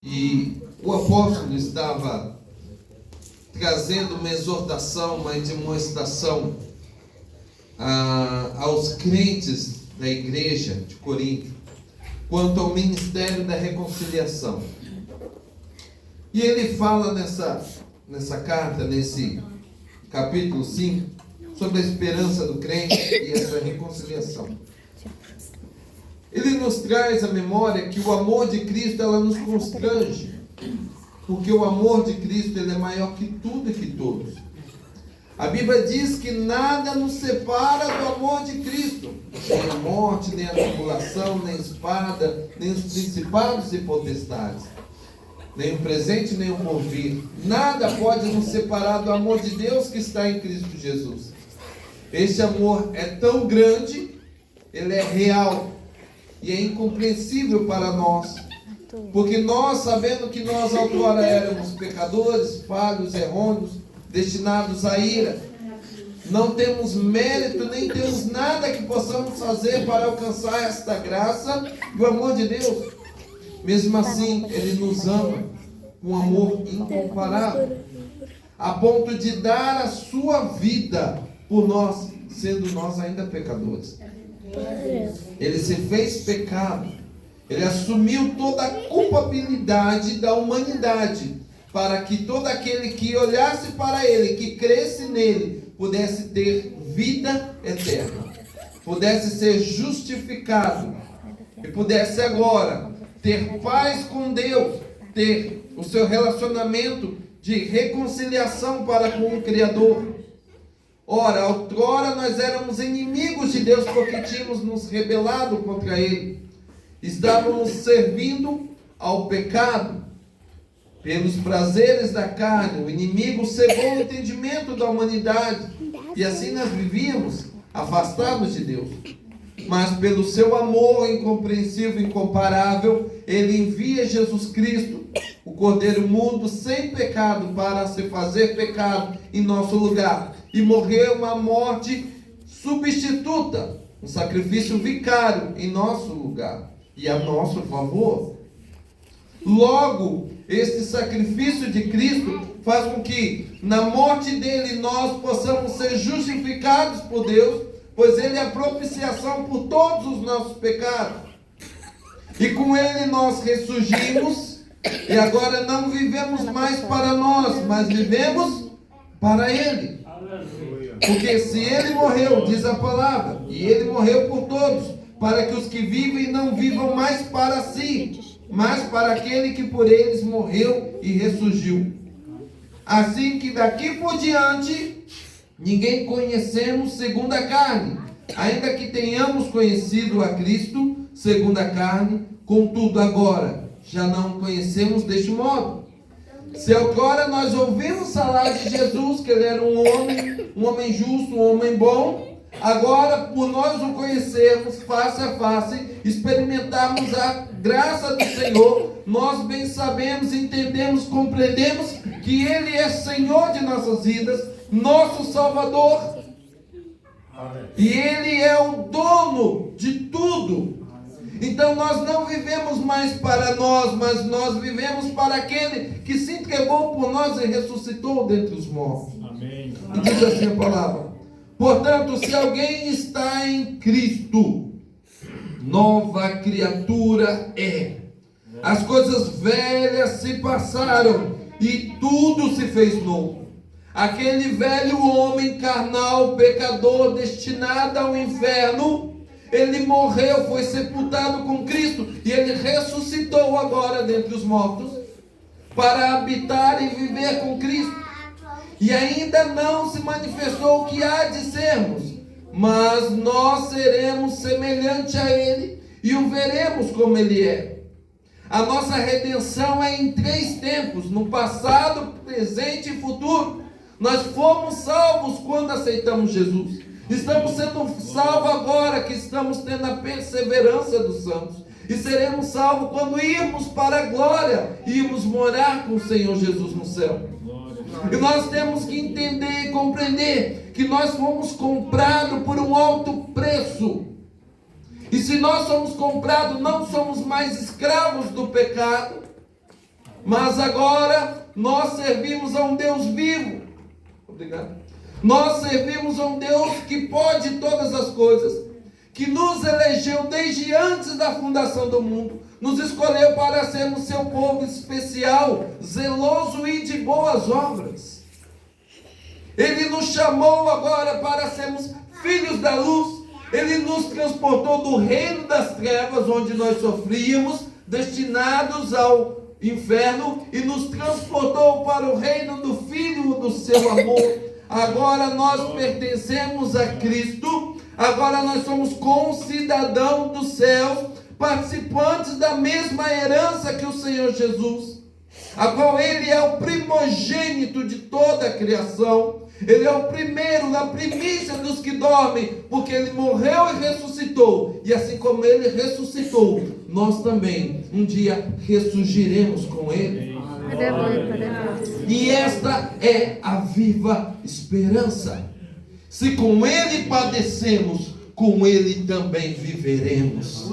E o apóstolo estava trazendo uma exortação, uma demonstração aos crentes da igreja de Corinto quanto ao ministério da reconciliação. E ele fala nessa carta, nesse capítulo 5, sobre a esperança do crente e essa reconciliação. Ele nos traz à memória que o amor de Cristo, ela nos constrange, porque o amor de Cristo, ele é maior que tudo e que todos. A Bíblia diz que nada nos separa do amor de Cristo, nem a morte, nem a tribulação, nem a espada, nem os principados e potestades, nem o presente, nem o porvir. Nada pode nos separar do amor de Deus que está em Cristo Jesus. Este amor é tão grande, ele é real e é incompreensível para nós, porque nós, sabendo que nós outrora éramos pecadores, falhos, errôneos, destinados à ira, não temos mérito, nem temos nada que possamos fazer para alcançar esta graça e o amor de Deus. Mesmo assim, Ele nos ama com um amor incomparável, a ponto de dar a sua vida por nós, sendo nós ainda pecadores. Ele se fez pecado, Ele assumiu toda a culpabilidade da humanidade, para que todo aquele que olhasse para Ele, que cresce nele, pudesse ter vida eterna, pudesse ser justificado e pudesse agora ter paz com Deus, ter o seu relacionamento de reconciliação para com o Criador. Ora, outrora nós éramos inimigos de Deus porque tínhamos nos rebelado contra Ele. Estávamos servindo ao pecado, pelos prazeres da carne. O inimigo cegou o entendimento da humanidade e assim nós vivíamos afastados de Deus. Mas pelo seu amor incompreensível e incomparável, Ele envia Jesus Cristo, o Cordeiro mudo, sem pecado, para se fazer pecado em nosso lugar e morrer uma morte substituta, um sacrifício vicário em nosso lugar e a nosso favor. Logo, este sacrifício de Cristo faz com que na morte dele nós possamos ser justificados por Deus, pois ele é a propiciação por todos os nossos pecados. E com ele nós ressurgimos e agora não vivemos mais para nós, mas vivemos para ele. Porque se ele morreu, diz a palavra, e ele morreu por todos, para que os que vivem não vivam mais para si, mas para aquele que por eles morreu e ressurgiu. Assim que daqui por diante, ninguém conhecemos segundo a carne, ainda que tenhamos conhecido a Cristo segundo a carne, contudo agora já não conhecemos deste modo. Se agora nós ouvimos falar de Jesus, que ele era um homem justo, um homem bom, agora por nós o conhecermos face a face, experimentarmos a graça do Senhor, nós bem sabemos, entendemos, compreendemos que Ele é Senhor de nossas vidas, nosso Salvador. E Ele é o dono de tudo. Então nós não vivemos mais para nós, mas nós vivemos para aquele que se entregou por nós e ressuscitou dentre os mortos. Amém. E diz assim a palavra: portanto, se alguém está em Cristo, nova criatura é. As coisas velhas se passaram e tudo se fez novo. Aquele velho homem carnal, pecador, destinado ao inferno, ele morreu, foi sepultado com Cristo e ele ressuscitou agora dentre os mortos para habitar e viver com Cristo. E ainda não se manifestou o que há de sermos, mas nós seremos semelhante a Ele e o veremos como Ele é. A nossa redenção é em 3 tempos, no passado, presente e futuro. Nós fomos salvos quando aceitamos Jesus. Estamos sendo salvos agora que estamos tendo a perseverança dos santos. E seremos salvos quando irmos para a glória e irmos morar com o Senhor Jesus no céu. E nós temos que entender e compreender que nós fomos comprados por um alto preço. E se nós somos comprados, não somos mais escravos do pecado, Mas agora nós servimos a um Deus vivo. Obrigado. Nós servimos a um Deus que pode todas as coisas, que nos elegeu desde antes da fundação do mundo, nos escolheu para sermos seu povo especial, zeloso e de boas obras. Ele nos chamou agora para sermos filhos da luz. Ele nos transportou do reino das trevas, onde nós sofríamos, destinados ao inferno, e nos transportou para o reino do Filho do seu amor. Agora nós pertencemos a Cristo. Agora nós somos concidadãos dos céus, participantes da mesma herança que o Senhor Jesus, a qual Ele é o primogênito de toda a criação. Ele é o primeiro, na primícia dos que dormem, porque Ele morreu e ressuscitou. E assim como Ele ressuscitou, nós também um dia ressurgiremos com Ele. E esta é a viva esperança. Se com Ele padecemos, com Ele também viveremos.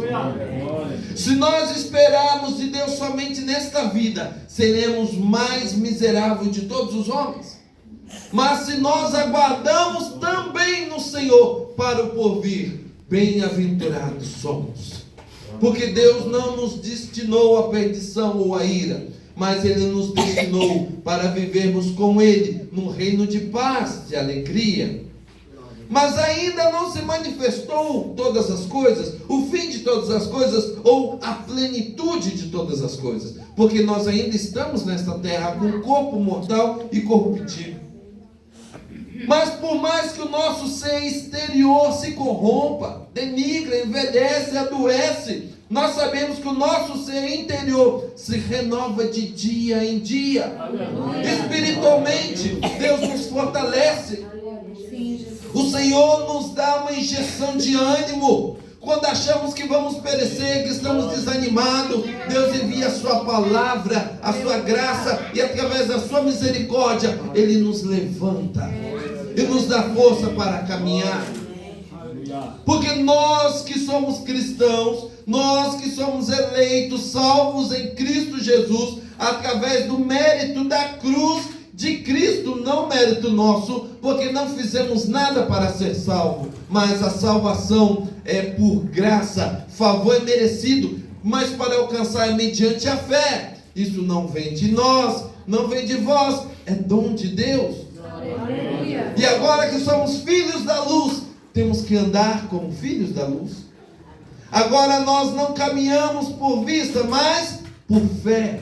Se nós esperarmos de Deus somente nesta vida, seremos mais miseráveis de todos os homens. Mas se nós aguardamos também no Senhor para o porvir, bem-aventurados somos. Porque Deus não nos destinou à perdição ou à ira, mas Ele nos destinou para vivermos com Ele num reino de paz, de alegria. Mas ainda não se manifestou todas as coisas, o fim de todas as coisas, ou a plenitude de todas as coisas, porque nós ainda estamos nesta terra com corpo mortal e corruptível. Mas por mais que o nosso ser exterior se corrompa, denigra, envelhece, adoece, nós sabemos que o nosso ser interior se renova de dia em dia. Espiritualmente, Deus nos fortalece. O Senhor nos dá uma injeção de ânimo. Quando achamos que vamos perecer, que estamos desanimados, Deus envia a sua palavra, a sua graça, e através da sua misericórdia, Ele nos levanta e nos dá força para caminhar. Porque nós que somos cristãos, nós que somos eleitos, salvos em Cristo Jesus, através do mérito da cruz de Cristo, não mérito nosso, porque não fizemos nada para ser salvo, mas a salvação é por graça, favor é merecido, mas para alcançar é mediante a fé. Isso não vem de nós, não vem de vós, é dom de Deus. Aleluia. E agora que somos filhos da luz, temos que andar como filhos da luz. Agora nós não caminhamos por vista, mas por fé.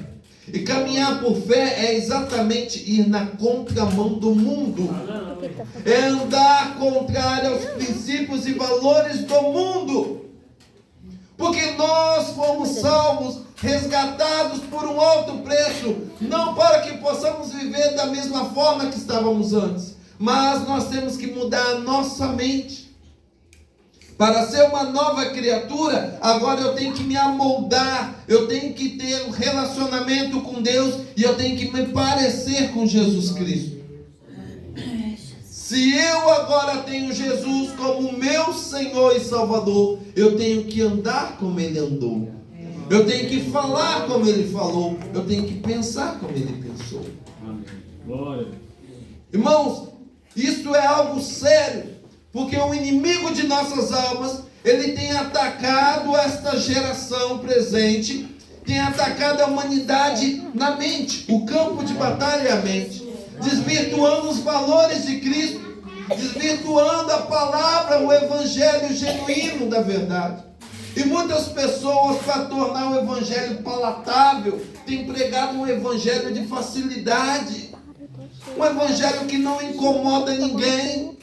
E caminhar por fé é exatamente ir na contramão do mundo. É andar contrário aos princípios e valores do mundo. Porque nós fomos salvos, resgatados por um alto preço, não para que possamos viver da mesma forma que estávamos antes, mas nós temos que mudar a nossa mente. Para ser uma nova criatura, agora eu tenho que me amoldar, eu tenho que ter um relacionamento com Deus e eu tenho que me parecer com Jesus Cristo. Se eu agora tenho Jesus como meu Senhor e Salvador, eu tenho que andar como Ele andou. Eu tenho que falar como Ele falou. Eu tenho que pensar como Ele pensou. Glória. Irmãos, isso é algo sério. Porque o inimigo de nossas almas, ele tem atacado esta geração presente, tem atacado a humanidade na mente. O campo de batalha é a mente, desvirtuando os valores de Cristo, desvirtuando a palavra, o evangelho genuíno da verdade. E muitas pessoas, para tornar o evangelho palatável, têm pregado um evangelho de facilidade, um evangelho que não incomoda ninguém.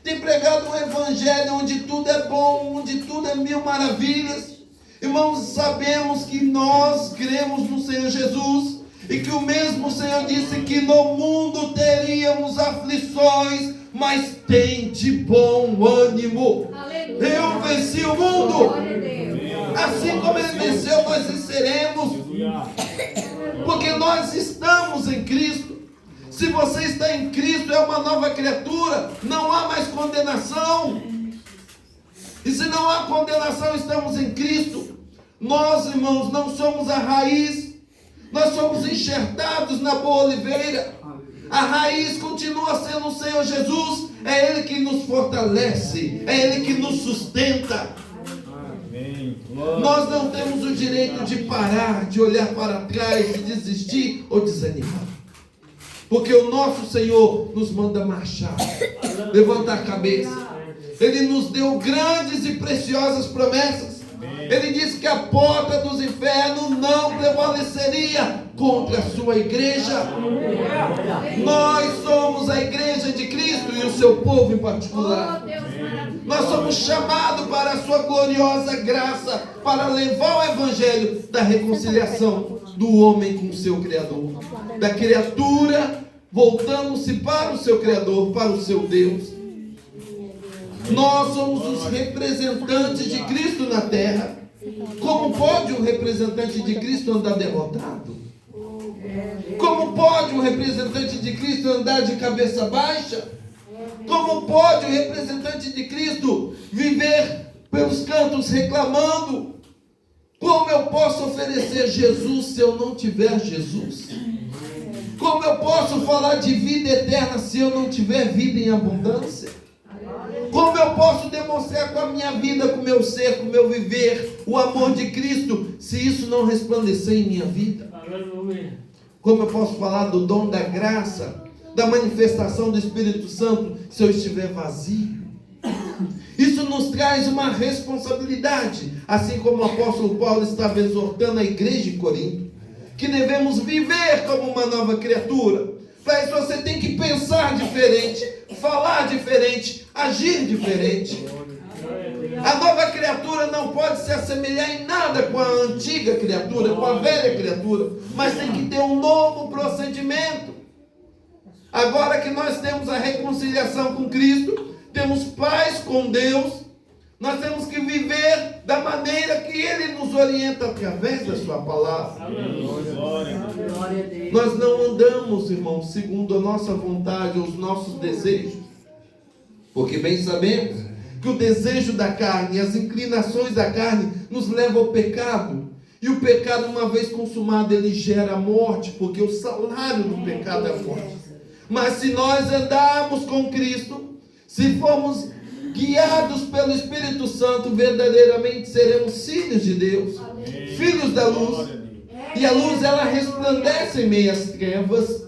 Tem pregado um evangelho onde tudo é bom, onde tudo é mil maravilhas. Irmãos, sabemos que nós cremos no Senhor Jesus, e que o mesmo Senhor disse que no mundo teríamos aflições, mas tem de bom ânimo. Aleluia. Eu venci o mundo. Assim como Ele venceu, nós venceremos. Porque nós estamos em Cristo. Se você está em Cristo, é uma nova criatura, não há mais condenação. E se não há condenação, estamos em Cristo. Nós, irmãos, não somos a raiz, Nós somos enxertados na boa oliveira. A raiz continua sendo o Senhor Jesus. É Ele que nos fortalece, é Ele que nos sustenta. Amém. Nós não temos o direito de parar, de olhar para trás, de desistir ou desanimar. Porque o nosso Senhor nos manda marchar, levantar a cabeça. Ele nos deu grandes e preciosas promessas. Ele disse que a porta dos infernos não prevaleceria contra a sua igreja. Nós somos a igreja de Cristo e o seu povo em particular. Nós somos chamados para a sua gloriosa graça, para levar o evangelho da reconciliação do homem com o seu Criador, da criatura voltando-se para o seu Criador, para o seu Deus. Nós somos os representantes de Cristo na terra. Como pode um representante de Cristo andar derrotado? Como pode um representante de Cristo andar de cabeça baixa? Como pode um representante de Cristo viver pelos cantos reclamando? Como eu posso oferecer Jesus se eu não tiver Jesus? Como eu posso falar de vida eterna se eu não tiver vida em abundância? Como eu posso demonstrar com a minha vida, com o meu ser, com o meu viver, o amor de Cristo, se isso não resplandecer em minha vida? Como eu posso falar do dom da graça, da manifestação do Espírito Santo, se eu estiver vazio? Isso nos traz uma responsabilidade, assim como o apóstolo Paulo estava exortando a igreja de Corinto, que devemos viver como uma nova criatura. Para isso você tem que pensar diferente, falar diferente, agir diferente. A nova criatura não pode se assemelhar em nada com a antiga criatura, com a velha criatura, mas tem que ter um novo procedimento. Agora que nós temos a reconciliação com Cristo, temos paz com Deus, nós temos que viver da maneira que Ele nos orienta através da sua palavra. Nós não andamos, irmãos, segundo a nossa vontade ou os nossos desejos, porque bem sabemos que o desejo da carne e as inclinações da carne nos levam ao pecado. E o pecado, uma vez consumado, ele gera morte, porque o salário do pecado é a morte. Mas se nós andarmos com Cristo, se formos guiados pelo Espírito Santo, verdadeiramente seremos filhos de Deus, filhos da luz. E a luz, ela resplandece em meio às trevas.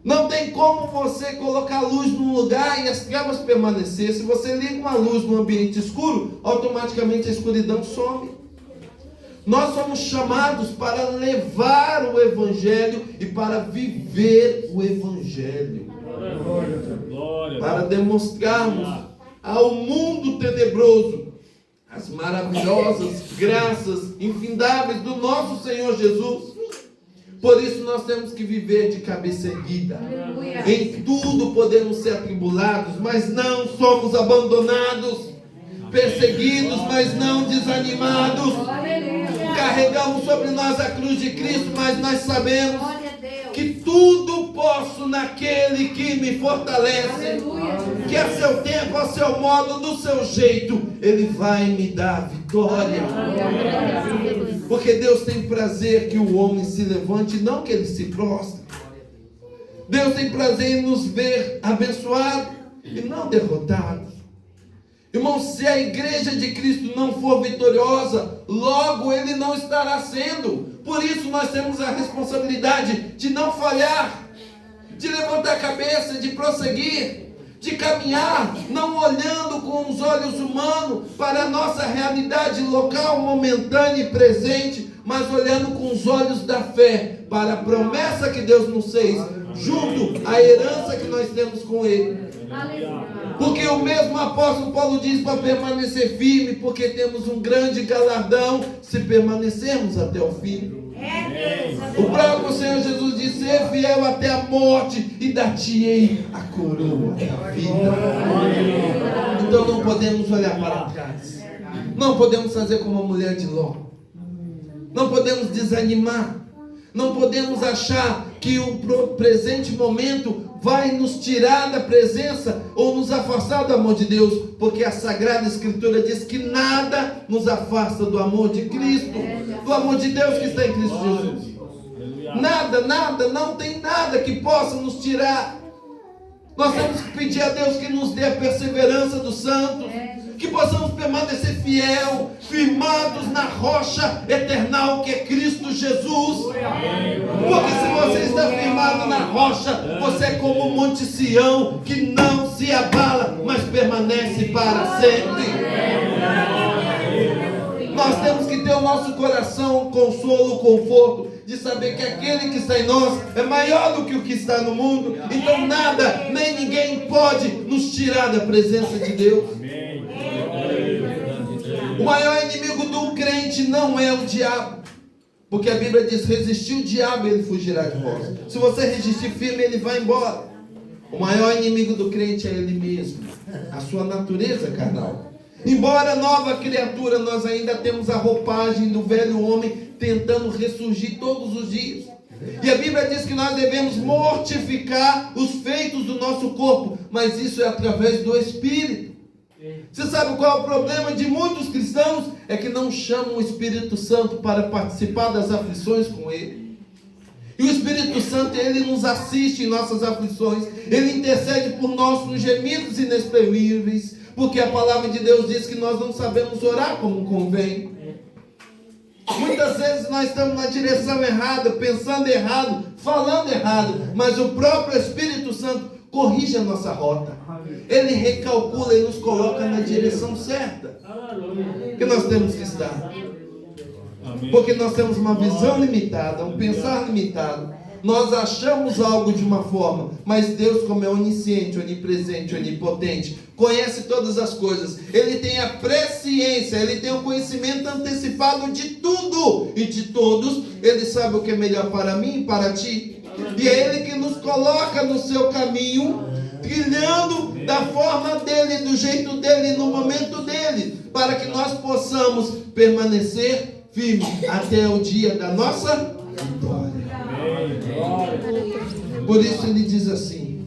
Não tem como você colocar a luz num lugar e as trevas permanecer. Se você liga uma luz num ambiente escuro, automaticamente a escuridão some. Nós somos chamados para levar o Evangelho e para viver o Evangelho. Para demonstrarmos ao mundo tenebroso as maravilhosas graças infindáveis do nosso Senhor Jesus. Por isso nós temos que viver de cabeça erguida. Em tudo podemos ser atribulados, mas não somos abandonados. Perseguidos, mas não desanimados. Carregamos sobre nós a cruz de Cristo, mas nós sabemos que tudo posso naquele que me fortalece. Que a seu tempo, a seu modo, do seu jeito, Ele vai me dar vitória. Porque Deus tem prazer que o homem se levante, não que ele se prostre. Deus tem prazer em nos ver abençoados e não derrotados. Irmão, se a igreja de Cristo não for vitoriosa, logo Ele não estará sendo. Por isso nós temos a responsabilidade de não falhar, de levantar a cabeça, de prosseguir, de caminhar, não olhando com os olhos humanos para a nossa realidade local, momentânea e presente, mas olhando com os olhos da fé para a promessa que Deus nos fez, junto à herança que nós temos com Ele. Porque o mesmo apóstolo Paulo diz para permanecer firme, porque temos um grande galardão se permanecermos até o fim. O próprio Senhor Jesus disse: ser fiel até a morte e dar-te-ei a coroa da vida. Então não podemos olhar para trás, não podemos fazer como a mulher de Ló, não podemos desanimar, não podemos achar que o presente momento vai nos tirar da presença ou nos afastar do amor de Deus, porque a Sagrada Escritura diz que nada nos afasta do amor de Cristo, do amor de Deus que está em Cristo Jesus. não tem nada que possa nos tirar. Nós temos que pedir a Deus que nos dê a perseverança dos santos, que possamos permanecer fiel, firmados na rocha eternal que é Cristo Jesus. Porque se você está firmado na rocha, você é como o Monte Sião, que não se abala, mas permanece para sempre. Nós temos que ter o nosso coração, consolo, conforto, de saber que aquele que está em nós é maior do que o que está no mundo. Então nada, nem ninguém pode nos tirar da presença de Deus. O maior inimigo do crente não é o diabo, porque a Bíblia diz: resistir o diabo, ele fugirá de vós. Se você resistir firme, ele vai embora. O maior inimigo do crente é ele mesmo, a sua natureza carnal. Embora nova criatura, nós ainda temos a roupagem do velho homem tentando ressurgir todos os dias. E a Bíblia diz que nós devemos mortificar os feitos do nosso corpo, mas isso é através do Espírito. Você sabe qual é o problema de muitos cristãos? É que não chamam o Espírito Santo para participar das aflições com ele. E o Espírito Santo, ele nos assiste em nossas aflições, ele intercede por nós com gemidos inexprimíveis, porque a palavra de Deus diz que nós não sabemos orar como convém. Muitas vezes nós estamos na direção errada, pensando errado, falando errado, mas o próprio Espírito Santo corrige a nossa rota. Ele recalcula e nos coloca na direção certa que nós temos que estar. Porque nós temos uma visão limitada, um pensar limitado. Nós achamos algo de uma forma, mas Deus, como é onisciente, onipresente, onipotente, conhece todas as coisas. Ele tem a presciência, ele tem o conhecimento antecipado de tudo e de todos. Ele sabe o que é melhor para mim e para ti. E é ele que nos coloca no seu caminho, trilhando da forma dele, do jeito dele, no momento dele, para que nós possamos permanecer firmes até o dia da nossa vitória. Por isso ele diz assim: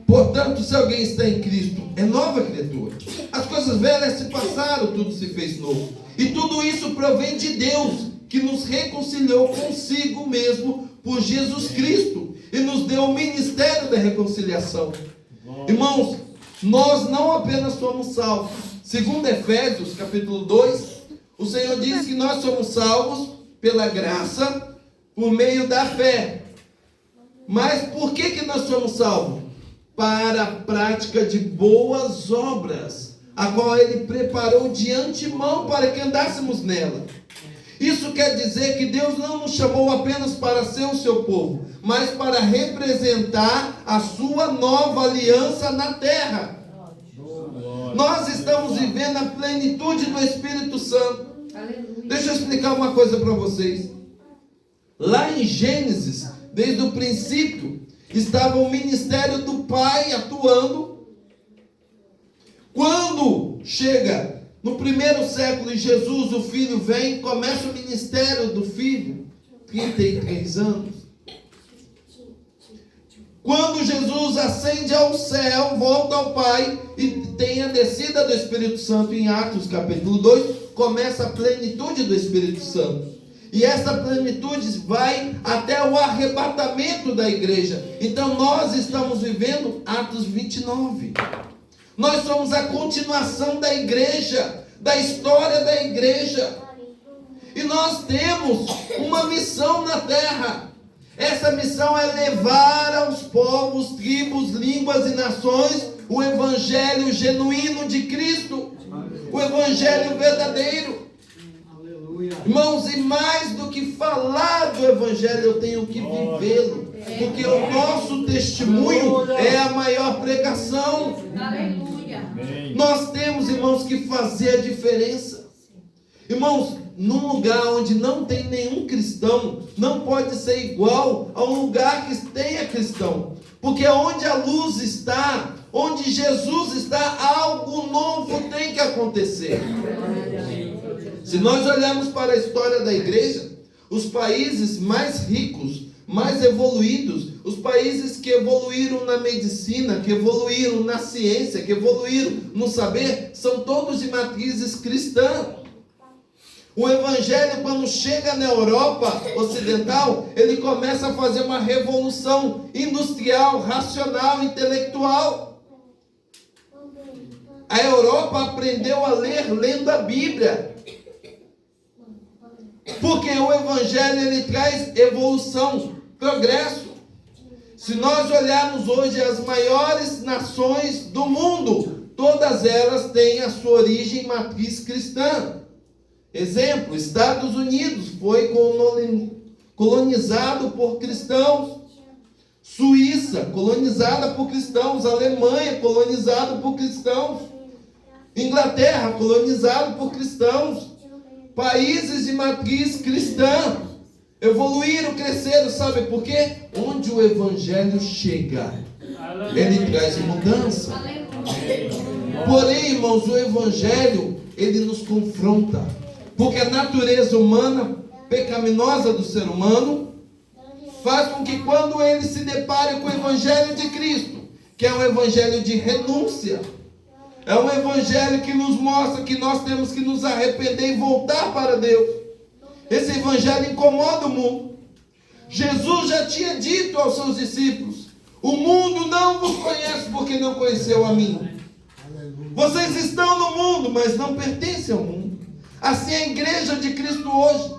portanto, se alguém está em Cristo, é nova criatura. As coisas velhas se passaram, tudo se fez novo. E tudo isso provém de Deus, que nos reconciliou consigo mesmo por Jesus Cristo e nos deu o ministério da reconciliação. Irmãos, nós não apenas somos salvos. Segundo Efésios capítulo 2, o Senhor diz que nós somos salvos pela graça, por meio da fé. Mas por que nós somos salvos? Para a prática de boas obras, a qual Ele preparou de antemão para que andássemos nela. Isso quer dizer que Deus não nos chamou apenas para ser o seu povo, mas para representar a sua nova aliança na terra. Nós estamos vivendo a plenitude do Espírito Santo. Deixa eu explicar uma coisa para vocês. Lá em Gênesis, desde o princípio, estava o ministério do Pai atuando. Quando chega no primeiro século e Jesus, o Filho, vem, começa o ministério do Filho, 33 anos. Quando Jesus ascende ao céu, volta ao Pai e tem a descida do Espírito Santo em Atos capítulo 2, começa a plenitude do Espírito Santo. E essa plenitude vai até o arrebatamento da igreja. Então nós estamos vivendo Atos 29. Nós somos a continuação da igreja, da história da igreja. E nós temos uma missão na terra. Essa missão é levar aos povos, tribos, línguas e nações o evangelho genuíno de Cristo. O evangelho verdadeiro. Irmãos, e mais do que falar do evangelho, eu tenho que vivê-lo, porque o nosso testemunho é a maior pregação. Aleluia. Nós temos, irmãos, que fazer a diferença. Irmãos, num lugar onde não tem nenhum cristão, não pode ser igual a um lugar que tenha cristão, porque onde a luz está, onde Jesus está, algo novo tem que acontecer. Se nós olharmos para a história da igreja, os países mais ricos, mais evoluídos, os países que evoluíram na medicina, que evoluíram na ciência, que evoluíram no saber, são todos de matrizes cristãs. O evangelho, quando chega na Europa Ocidental, ele começa a fazer uma revolução industrial, racional, intelectual. A Europa aprendeu a ler lendo a Bíblia. Porque o evangelho, ele traz evolução, progresso. Se nós olharmos hoje as maiores nações do mundo, todas elas têm a sua origem matriz cristã. Exemplo, Estados Unidos foi colonizado por cristãos. Suíça, colonizada por cristãos. Alemanha, colonizada por cristãos. Inglaterra, colonizado por cristãos. Países de matriz cristã evoluíram, cresceram, sabe por quê? Onde o evangelho chega, ele traz mudança. Porém, irmãos, o evangelho, ele nos confronta, porque a natureza humana, pecaminosa do ser humano, faz com que quando ele se depare com o evangelho de Cristo, que é um evangelho de renúncia, é um evangelho que nos mostra que nós temos que nos arrepender e voltar para Deus. Esse evangelho incomoda o mundo. Jesus já tinha dito aos seus discípulos: o mundo não vos conhece porque não conheceu a mim. Vocês estão no mundo, mas não pertencem ao mundo. Assim é a igreja de Cristo hoje.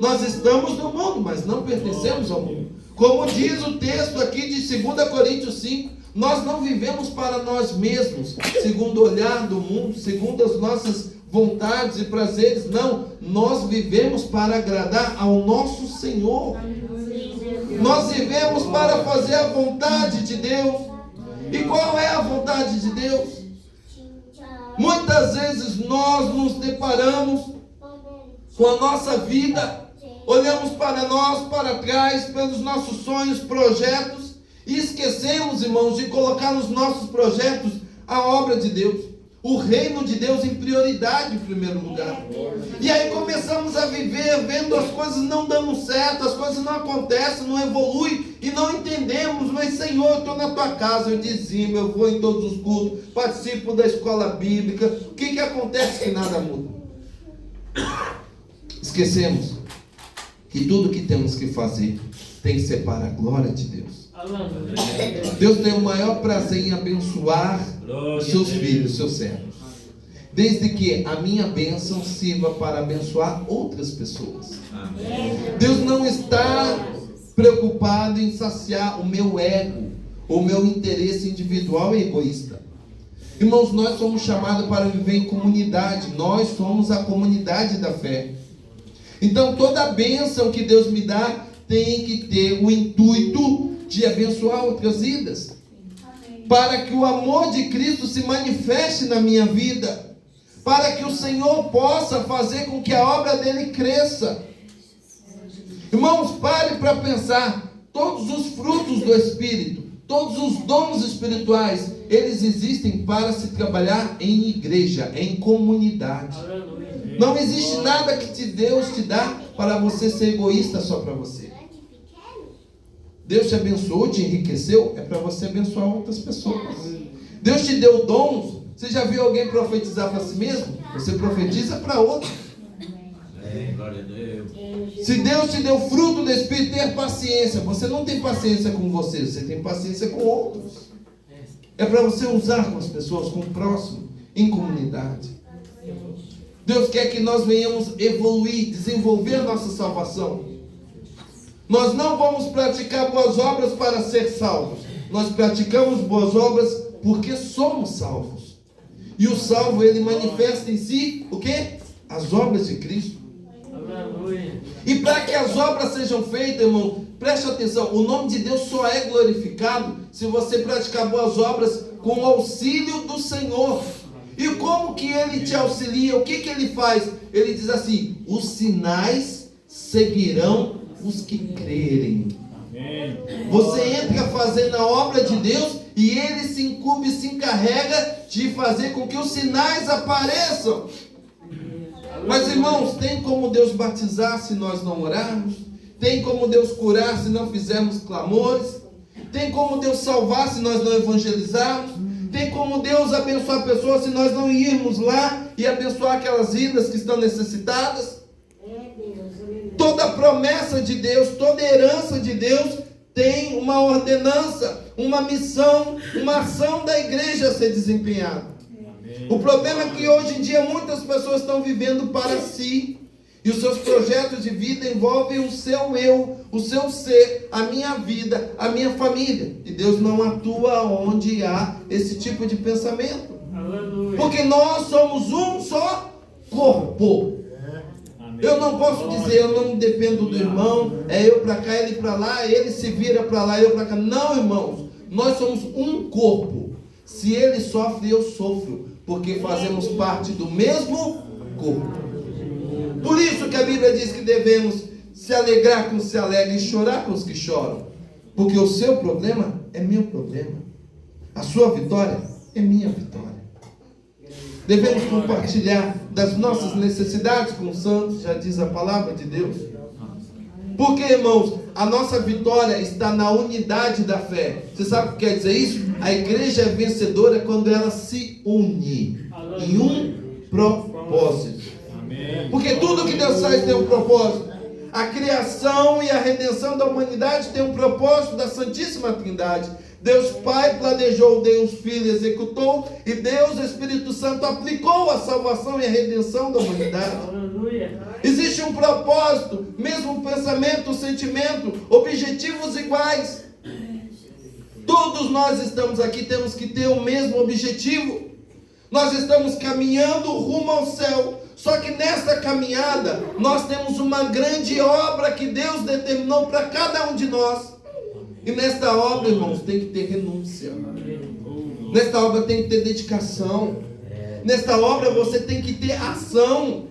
Nós estamos no mundo, mas não pertencemos ao mundo. Como diz o texto aqui de 2 Coríntios 5, nós não vivemos para nós mesmos, segundo o olhar do mundo, segundo as nossas vontades e prazeres. Não, nós vivemos para agradar ao nosso Senhor. Nós vivemos para fazer a vontade de Deus. E qual é a vontade de Deus? Muitas vezes nós nos deparamos com a nossa vida, olhamos para nós, para trás, pelos nossos sonhos, projetos, e esquecemos, irmãos, de colocar nos nossos projetos a obra de Deus, o reino de Deus em prioridade em primeiro lugar. E aí começamos a viver vendo as coisas não dando certo, as coisas não acontecem, não evoluem, e não entendemos. Mas Senhor, eu estou na tua casa, eu dizimo, eu vou em todos os cultos, participo da escola bíblica. O que acontece que nada muda? Esquecemos que tudo que temos que fazer tem que ser para a glória de Deus. Deus tem o maior prazer em abençoar seus filhos, seus servos, desde que a minha bênção sirva para abençoar outras pessoas. Deus não está preocupado em saciar o meu ego, o meu interesse individual e egoísta. Irmãos, nós somos chamados para viver em comunidade. Nós somos a comunidade da fé. Então toda a bênção que Deus me dá tem que ter o intuito de abençoar outras vidas, para que o amor de Cristo se manifeste na minha vida, para que o Senhor possa fazer com que a obra dele cresça. Irmãos, pare para pensar. Todos os frutos do Espírito, todos os dons espirituais, eles existem para se trabalhar em igreja, em comunidade. Não existe nada que Deus te dá para você ser egoísta só para você. Deus te abençoou, te enriqueceu, é para você abençoar outras pessoas. Deus te deu dons. Você já viu alguém profetizar para si mesmo? Você profetiza para outro. Glória a Deus. Se Deus te deu fruto do Espírito, ter paciência. Você não tem paciência com você, você tem paciência com outros. É para você usar com as pessoas, com o próximo, em comunidade. Deus quer que nós venhamos evoluir, desenvolver a nossa salvação. Nós não vamos praticar boas obras para ser salvos. Nós praticamos boas obras porque somos salvos. E o salvo, ele manifesta em si o quê? As obras de Cristo. E para que as obras sejam feitas, irmão, preste atenção, o nome de Deus só é glorificado se você praticar boas obras com o auxílio do Senhor. E como que ele te auxilia? O que ele faz? Ele diz assim: os sinais seguirão os que crerem. Você entra fazendo a obra de Deus e ele se incumbe, se encarrega de fazer com que os sinais apareçam. Mas irmãos, tem como Deus batizar se nós não orarmos? Tem como Deus curar se não fizermos clamores? Tem como Deus salvar se nós não evangelizarmos? Tem como Deus abençoar pessoas se nós não irmos lá e abençoar aquelas vidas que estão necessitadas? Toda promessa de Deus, toda herança de Deus tem uma ordenança, uma missão, uma ação da igreja a ser desempenhada. O problema é que hoje em dia muitas pessoas estão vivendo para si. E os seus projetos de vida envolvem o seu eu, o seu ser, a minha vida, a minha família. E Deus não atua onde há esse tipo de pensamento. Porque nós somos um só corpo. Eu não posso dizer, eu não dependo do irmão, é eu para cá, ele para lá, ele se vira para lá, eu para cá. Não, irmãos, nós somos um corpo. Se ele sofre, eu sofro, porque fazemos parte do mesmo corpo. Por isso que a Bíblia diz que devemos se alegrar com os que se alegram e chorar com os que choram. Porque o seu problema é meu problema. A sua vitória é minha vitória. Devemos compartilhar das nossas necessidades com os santos, já diz a palavra de Deus. Porque, irmãos, a nossa vitória está na unidade da fé. Você sabe o que quer dizer isso? A igreja é vencedora quando ela se une em um propósito. Porque tudo que Deus faz tem um propósito. A criação e a redenção da humanidade tem um propósito da Santíssima Trindade. Deus Pai planejou, Deus Filho executou, e Deus Espírito Santo aplicou a salvação e a redenção da humanidade. Existe um propósito, mesmo pensamento, sentimento, objetivos iguais. Todos nós estamos aqui, temos que ter o mesmo objetivo. Nós estamos caminhando rumo ao céu. Só que nessa caminhada, nós temos uma grande obra que Deus determinou para cada um de nós. E nesta obra, irmãos, tem que ter renúncia. Nesta obra tem que ter dedicação. Nesta obra você tem que ter ação.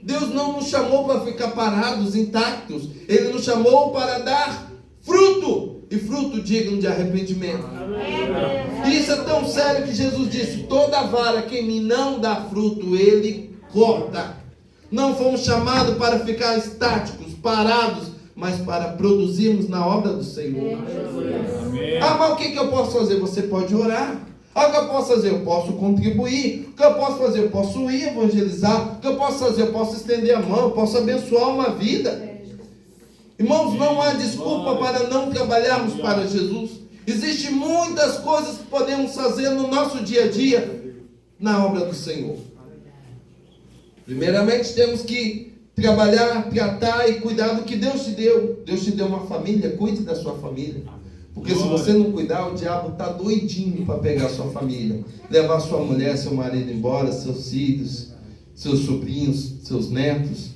Deus não nos chamou para ficar parados, intactos. Ele nos chamou para dar fruto. E fruto digno de arrependimento. E isso é tão sério que Jesus disse: toda vara que em mim não dá fruto, Ele corta. Não fomos chamados para ficar estáticos, parados, mas para produzirmos na obra do Senhor. Ah, mas o que eu posso fazer? Você pode orar. Ah, o que eu posso fazer? Eu posso contribuir. O que eu posso fazer? Eu posso ir evangelizar. O que eu posso fazer? Eu posso estender a mão. Eu posso abençoar uma vida. Irmãos, não há desculpa para não trabalharmos para Jesus. Existem muitas coisas que podemos fazer no nosso dia a dia na obra do Senhor. Primeiramente, temos que trabalhar, tratar e cuidar do que Deus te deu. Deus te deu uma família, cuide da sua família. Porque se você não cuidar, o diabo está doidinho para pegar a sua família. Levar sua mulher, seu marido embora, seus filhos, seus sobrinhos, seus netos.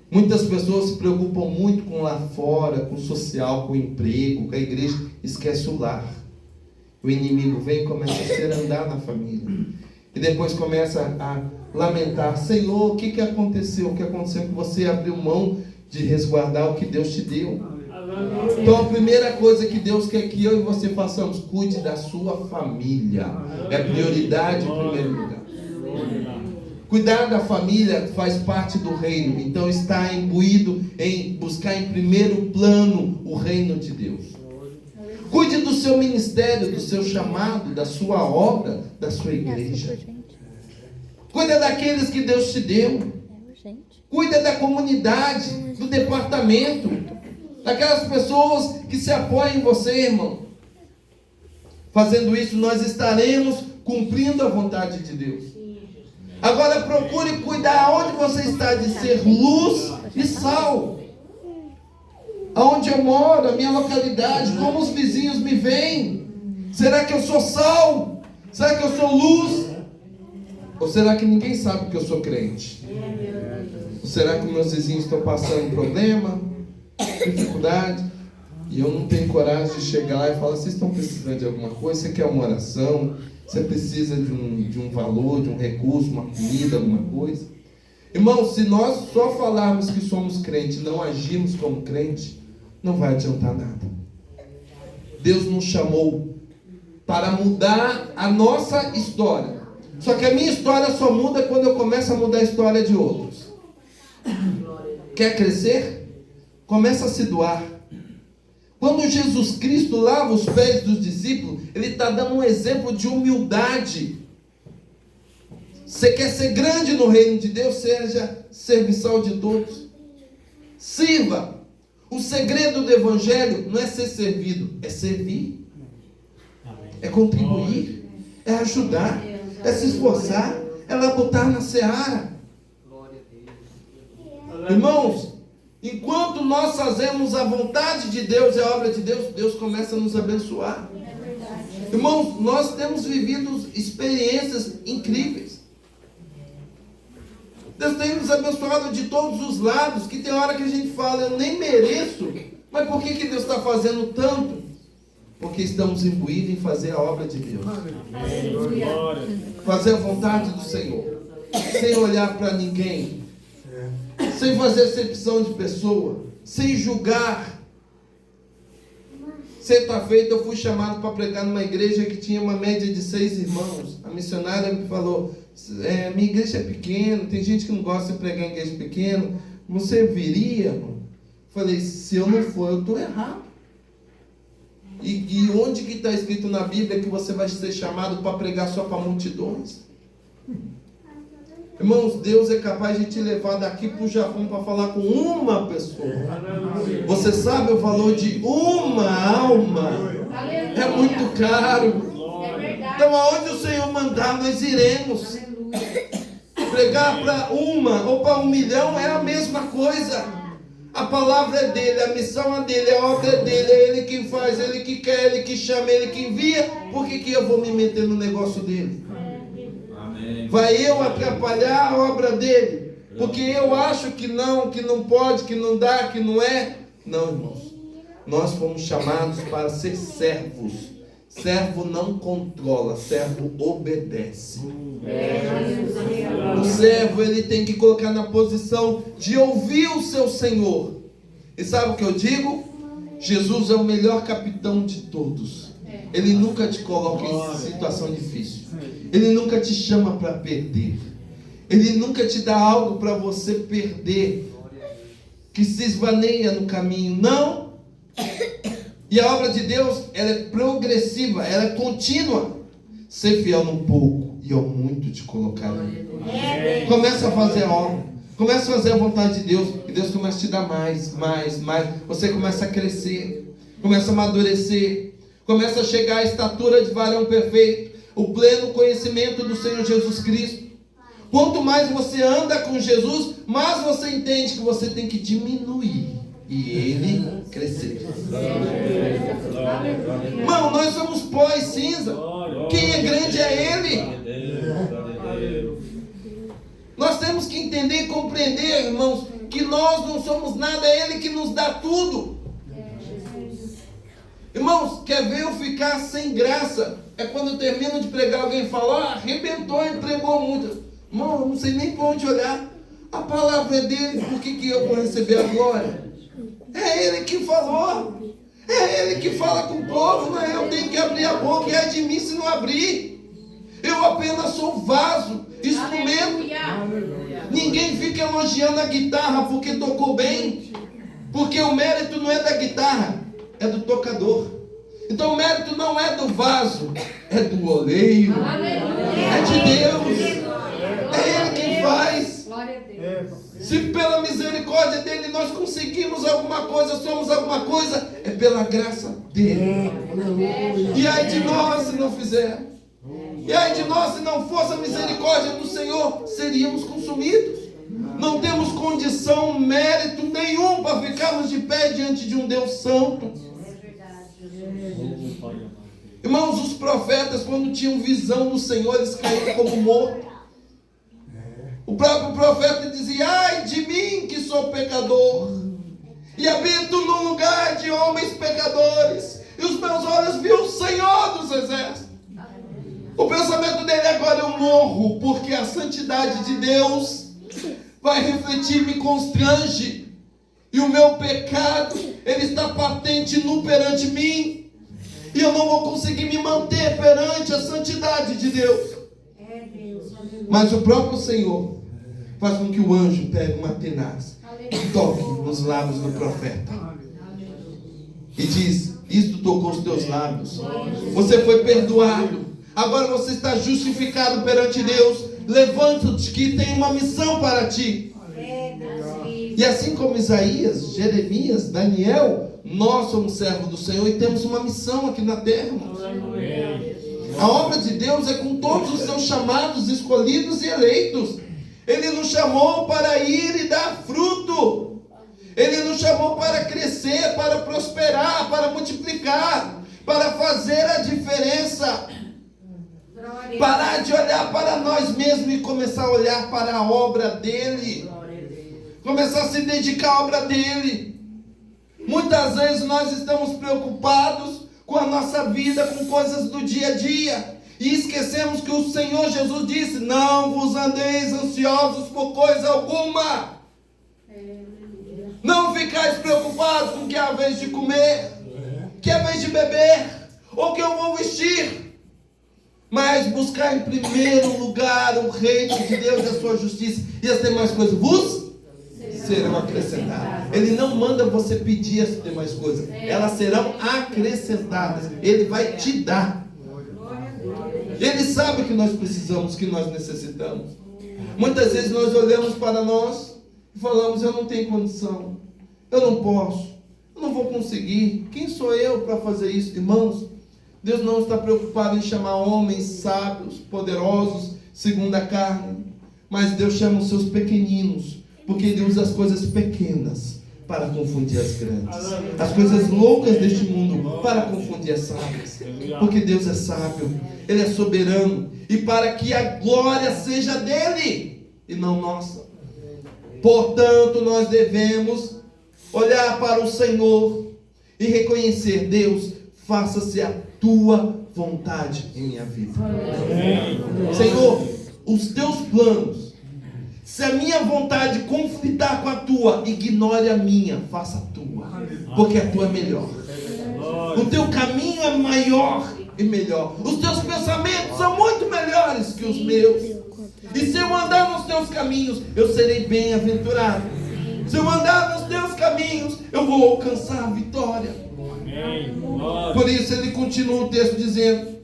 Muitas pessoas se preocupam muito com lá fora, com o social, com o emprego, com a igreja. Esquece o lar. O inimigo vem e começa a ser andar na família. E depois começa a lamentar: Senhor, o que aconteceu? O que aconteceu que você abriu mão de resguardar o que Deus te deu? Então a primeira coisa que Deus quer que eu e você façamos: cuide da sua família. É prioridade em primeiro lugar. Cuidar da família faz parte do reino. Então está imbuído em buscar em primeiro plano o reino de Deus. Cuide do seu ministério, do seu chamado, da sua obra, da sua igreja. Cuida daqueles que Deus te deu. Cuida da comunidade, do departamento, daquelas pessoas que se apoiam em você, irmão. Fazendo isso, nós estaremos cumprindo a vontade de Deus. Agora procure cuidar onde você está de ser luz e sal. Aonde eu moro, a minha localidade, como os vizinhos me veem. Será que eu sou sal? Será que eu sou luz? Ou será que ninguém sabe que eu sou crente? Ou será que meus vizinhos estão passando problema, dificuldade, e eu não tenho coragem de chegar lá e falar: vocês estão precisando de alguma coisa? Você quer uma oração? Você precisa de um valor, de um recurso, uma comida, alguma coisa? Irmão, se nós só falarmos que somos crentes e não agirmos como crente, não vai adiantar nada. Deus nos chamou para mudar a nossa história. Só que a minha história só muda quando eu começo a mudar a história de outros. Quer crescer? Começa a se doar. Quando Jesus Cristo lava os pés dos discípulos, Ele está dando um exemplo de humildade. Você quer ser grande no reino de Deus? Seja serviçal de todos. Sirva. O segredo do evangelho não é ser servido, é servir. É contribuir, é ajudar, é se esforçar, é labutar na seara. Irmãos, enquanto nós fazemos a vontade de Deus e a obra de Deus, Deus começa a nos abençoar. Irmãos, nós temos vivido experiências incríveis. Deus tem nos abençoado de todos os lados, que tem hora que a gente fala, eu nem mereço. Mas por que Deus está fazendo tanto? Porque estamos imbuídos em fazer a obra de Deus. Fazer a vontade do Senhor. Sem olhar para ninguém. Sem fazer acepção de pessoa. Sem julgar. Sexta-feira eu fui chamado para pregar numa igreja que tinha uma média de 6 irmãos. A missionária me falou, minha igreja é pequena, tem gente que não gosta de pregar em igreja pequena. Você viria, irmão? Falei, se eu não for, eu estou errado. E onde que está escrito na Bíblia que você vai ser chamado para pregar só para multidões? Irmãos, Deus é capaz de te levar daqui para o Japão para falar com uma pessoa. Você sabe o valor de uma alma? É muito caro. Então aonde o Senhor mandar, nós iremos. Pregar para uma ou para 1 milhão é a mesma coisa. A palavra é dele, a missão é dele, a obra é dele, é ele quem faz, ele que quer, ele que chama, ele que envia. Por que eu vou me meter no negócio dele? Amém. Vai eu atrapalhar a obra dele? Porque eu acho que não pode, que não dá, que não é? Não, irmãos. Nós fomos chamados para ser servos. Servo não controla, servo obedece. O servo, ele tem que colocar na posição de ouvir o seu Senhor. E sabe o que eu digo? Jesus é o melhor capitão de todos. Ele nunca te coloca em situação difícil. Ele nunca te chama para perder. Ele nunca te dá algo para você perder, que se esvaneia no caminho. Não. E a obra de Deus, ela é progressiva, ela é contínua. Ser fiel no pouco e ao muito te colocarei. Começa a fazer a obra. Começa a fazer a vontade de Deus. E Deus começa a te dar mais. Você começa a crescer. Começa a amadurecer. Começa a chegar à estatura de varão perfeito. O pleno conhecimento do Senhor Jesus Cristo. Quanto mais você anda com Jesus, mais você entende que você tem que diminuir. E ele crescer. Irmão, nós somos pó e cinza. Quem é grande é ele. Nós temos que entender e compreender, irmãos, que nós não somos nada, é ele que nos dá tudo. Irmãos, quer ver eu ficar sem graça? É quando eu termino de pregar, alguém fala, arrebentou e pregou muito. Irmão, eu não sei nem para onde olhar. A palavra é dele, por que eu vou receber a glória? É ele que falou. É ele que fala com o povo. Não é eu tenho que abrir a boca. E é de mim se não abrir. Eu apenas sou vaso, instrumento. Ninguém fica elogiando a guitarra porque tocou bem. Porque o mérito não é da guitarra, é do tocador. Então o mérito não é do vaso, é do oleiro. É de Deus. É ele quem faz. Se pela misericórdia dele nós conseguimos alguma coisa, somos alguma coisa, é pela graça dele. E ai de nós se não fizer. E ai de nós se não fosse a misericórdia do Senhor, seríamos consumidos. Não temos condição, mérito nenhum para ficarmos de pé diante de um Deus santo. Irmãos, os profetas, quando tinham visão do Senhor, eles caíram como mortos. O próprio profeta dizia, ai de mim que sou pecador, e habito num lugar de homens pecadores, e os meus olhos viram o Senhor dos exércitos. O pensamento dele agora, eu morro, porque a santidade de Deus vai refletir, me constrange, e o meu pecado, ele está patente nu perante mim, e eu não vou conseguir me manter perante a santidade de Deus. Mas o próprio Senhor faz com que o anjo pegue uma tenaz e toque nos lábios do profeta. E diz, isto tocou os teus lábios. Você foi perdoado. Agora você está justificado perante Deus. Levanta-te que tem uma missão para ti. E E assim como Isaías, Jeremias, Daniel, nós somos servos do Senhor e temos uma missão aqui na terra, irmãos. A obra de Deus é com todos os seus chamados, escolhidos e eleitos. Ele nos chamou para ir e dar fruto. Ele nos chamou para crescer, para prosperar, para multiplicar, para fazer a diferença. Parar de olhar para nós mesmos e começar a olhar para a obra dele. Começar a se dedicar à obra dele. Muitas vezes nós estamos preocupados com a nossa vida, com coisas do dia a dia, e esquecemos que o Senhor Jesus disse: não vos andeis ansiosos por coisa alguma. Não ficais preocupados com o que é a vez de comer, que é a vez de beber, ou que eu vou vestir. Mas buscar em primeiro lugar o reino de Deus e a sua justiça, e as demais coisas vos serão acrescentadas. Ele não manda você pedir as demais coisas, elas serão acrescentadas. Ele vai te dar. Ele sabe que nós precisamos, que nós necessitamos. Muitas vezes nós olhamos para nós e falamos: eu não tenho condição, eu não posso, eu não vou conseguir, quem sou eu para fazer isso? Irmãos, Deus não está preocupado em chamar homens sábios, poderosos, segundo a carne, mas Deus chama os seus pequeninos, porque Ele usa as coisas pequenas para confundir as grandes, as coisas loucas deste mundo para confundir as sábias, porque Deus é sábio, Ele é soberano, e para que a glória seja dele e não nossa. Portanto, nós devemos olhar para o Senhor e reconhecer: Deus, faça-se a tua vontade em minha vida. Senhor, os teus planos, se a minha vontade conflitar com a tua, ignore a minha, faça a tua, porque a tua é melhor. O teu caminho é maior e melhor. Os teus pensamentos são muito melhores que os meus. E se eu andar nos teus caminhos, eu serei bem-aventurado. Se eu andar nos teus caminhos, eu vou alcançar a vitória. Por isso ele continua o texto dizendo: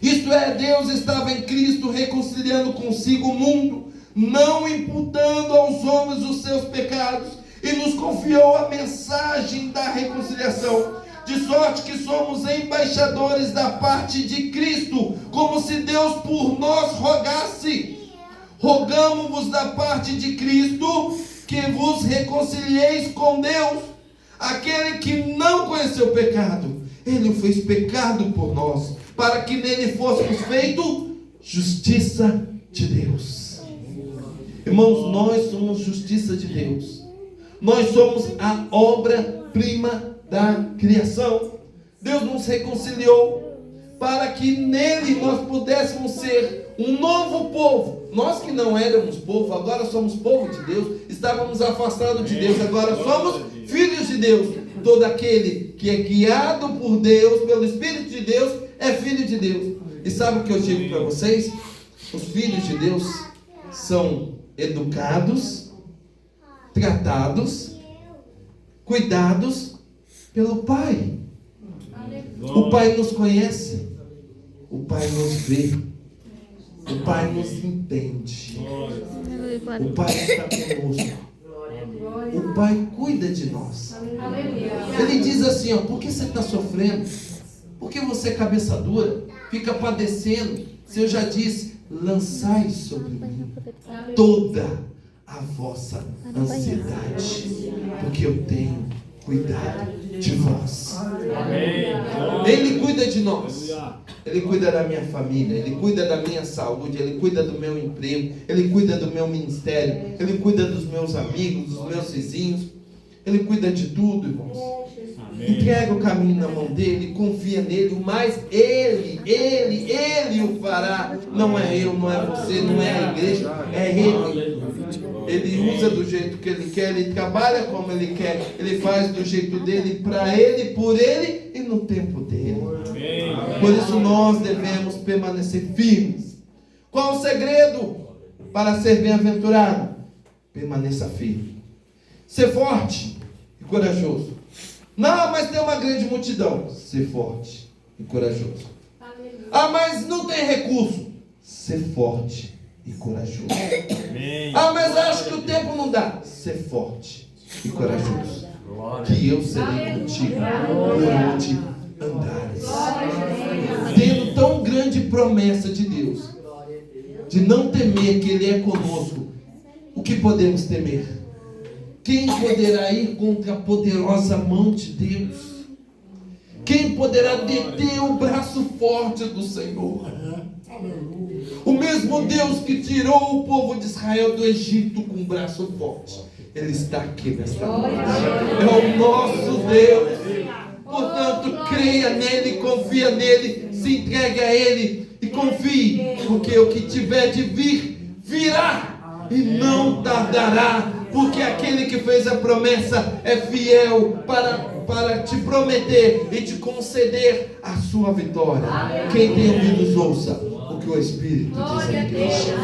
isto é, Deus estava em Cristo reconciliando consigo o mundo, não imputando aos homens os seus pecados, e nos confiou a mensagem da reconciliação, de sorte que somos embaixadores da parte de Cristo, como se Deus por nós rogasse. Rogamo-vos da parte de Cristo que vos reconcilieis com Deus. Aquele que não conheceu pecado, Ele o fez pecado por nós, para que nele fôssemos feitos justiça de Deus. Irmãos, nós somos justiça de Deus. Nós somos a obra-prima da criação. Deus nos reconciliou para que nele nós pudéssemos ser um novo povo. Nós que não éramos povo, agora somos povo de Deus. Estávamos afastados de Deus, agora somos filhos de Deus. Todo aquele que é guiado por Deus, pelo Espírito de Deus, é filho de Deus. E sabe o que eu digo para vocês? Os filhos de Deus são educados, tratados, cuidados pelo Pai. O Pai nos conhece, o Pai nos vê, o Pai nos entende, o Pai está conosco, o Pai cuida de nós. Ele diz assim: ó, por que você está sofrendo? Por que você é cabeça dura? Fica padecendo? Se eu já disse: lançai sobre mim toda a vossa ansiedade, porque eu tenho cuidado de vós. Ele cuida de nós. Ele cuida da minha família, Ele cuida da minha saúde, Ele cuida do meu emprego, Ele cuida do meu ministério, Ele cuida dos meus amigos, dos meus vizinhos. Ele cuida de tudo, irmãos. Entrega o caminho na mão dele, confia nele, mas ele o fará. Não é eu, não é você, não é a igreja, é ele. Ele usa do jeito que ele quer, ele trabalha como ele quer, ele faz do jeito dele, para ele, por ele e no tempo dele. Por isso nós devemos permanecer firmes. Qual o segredo para ser bem-aventurado? Permaneça firme. Ser forte e corajoso. Não, mas tem uma grande multidão. Ser forte e corajoso. Ah, mas não tem recurso. Ser forte e corajoso. Ah, mas acho que o tempo não dá. Ser forte e corajoso, que eu serei contigo por onde andares. Tendo tão grande promessa de Deus, de não temer que Ele é conosco, o que podemos temer? Quem poderá ir contra a poderosa mão de Deus? Quem poderá deter o braço forte do Senhor? O mesmo Deus que tirou o povo de Israel do Egito com o braço forte, Ele está aqui nesta noite. É o nosso Deus. Portanto, creia nele, confia nele, se entregue a Ele e confie, porque o que tiver de vir, virá e não tardará, porque aquele que fez a promessa é fiel para te prometer e te conceder a sua vitória. Quem tem ouvidos ouça o que o Espírito diz à igreja.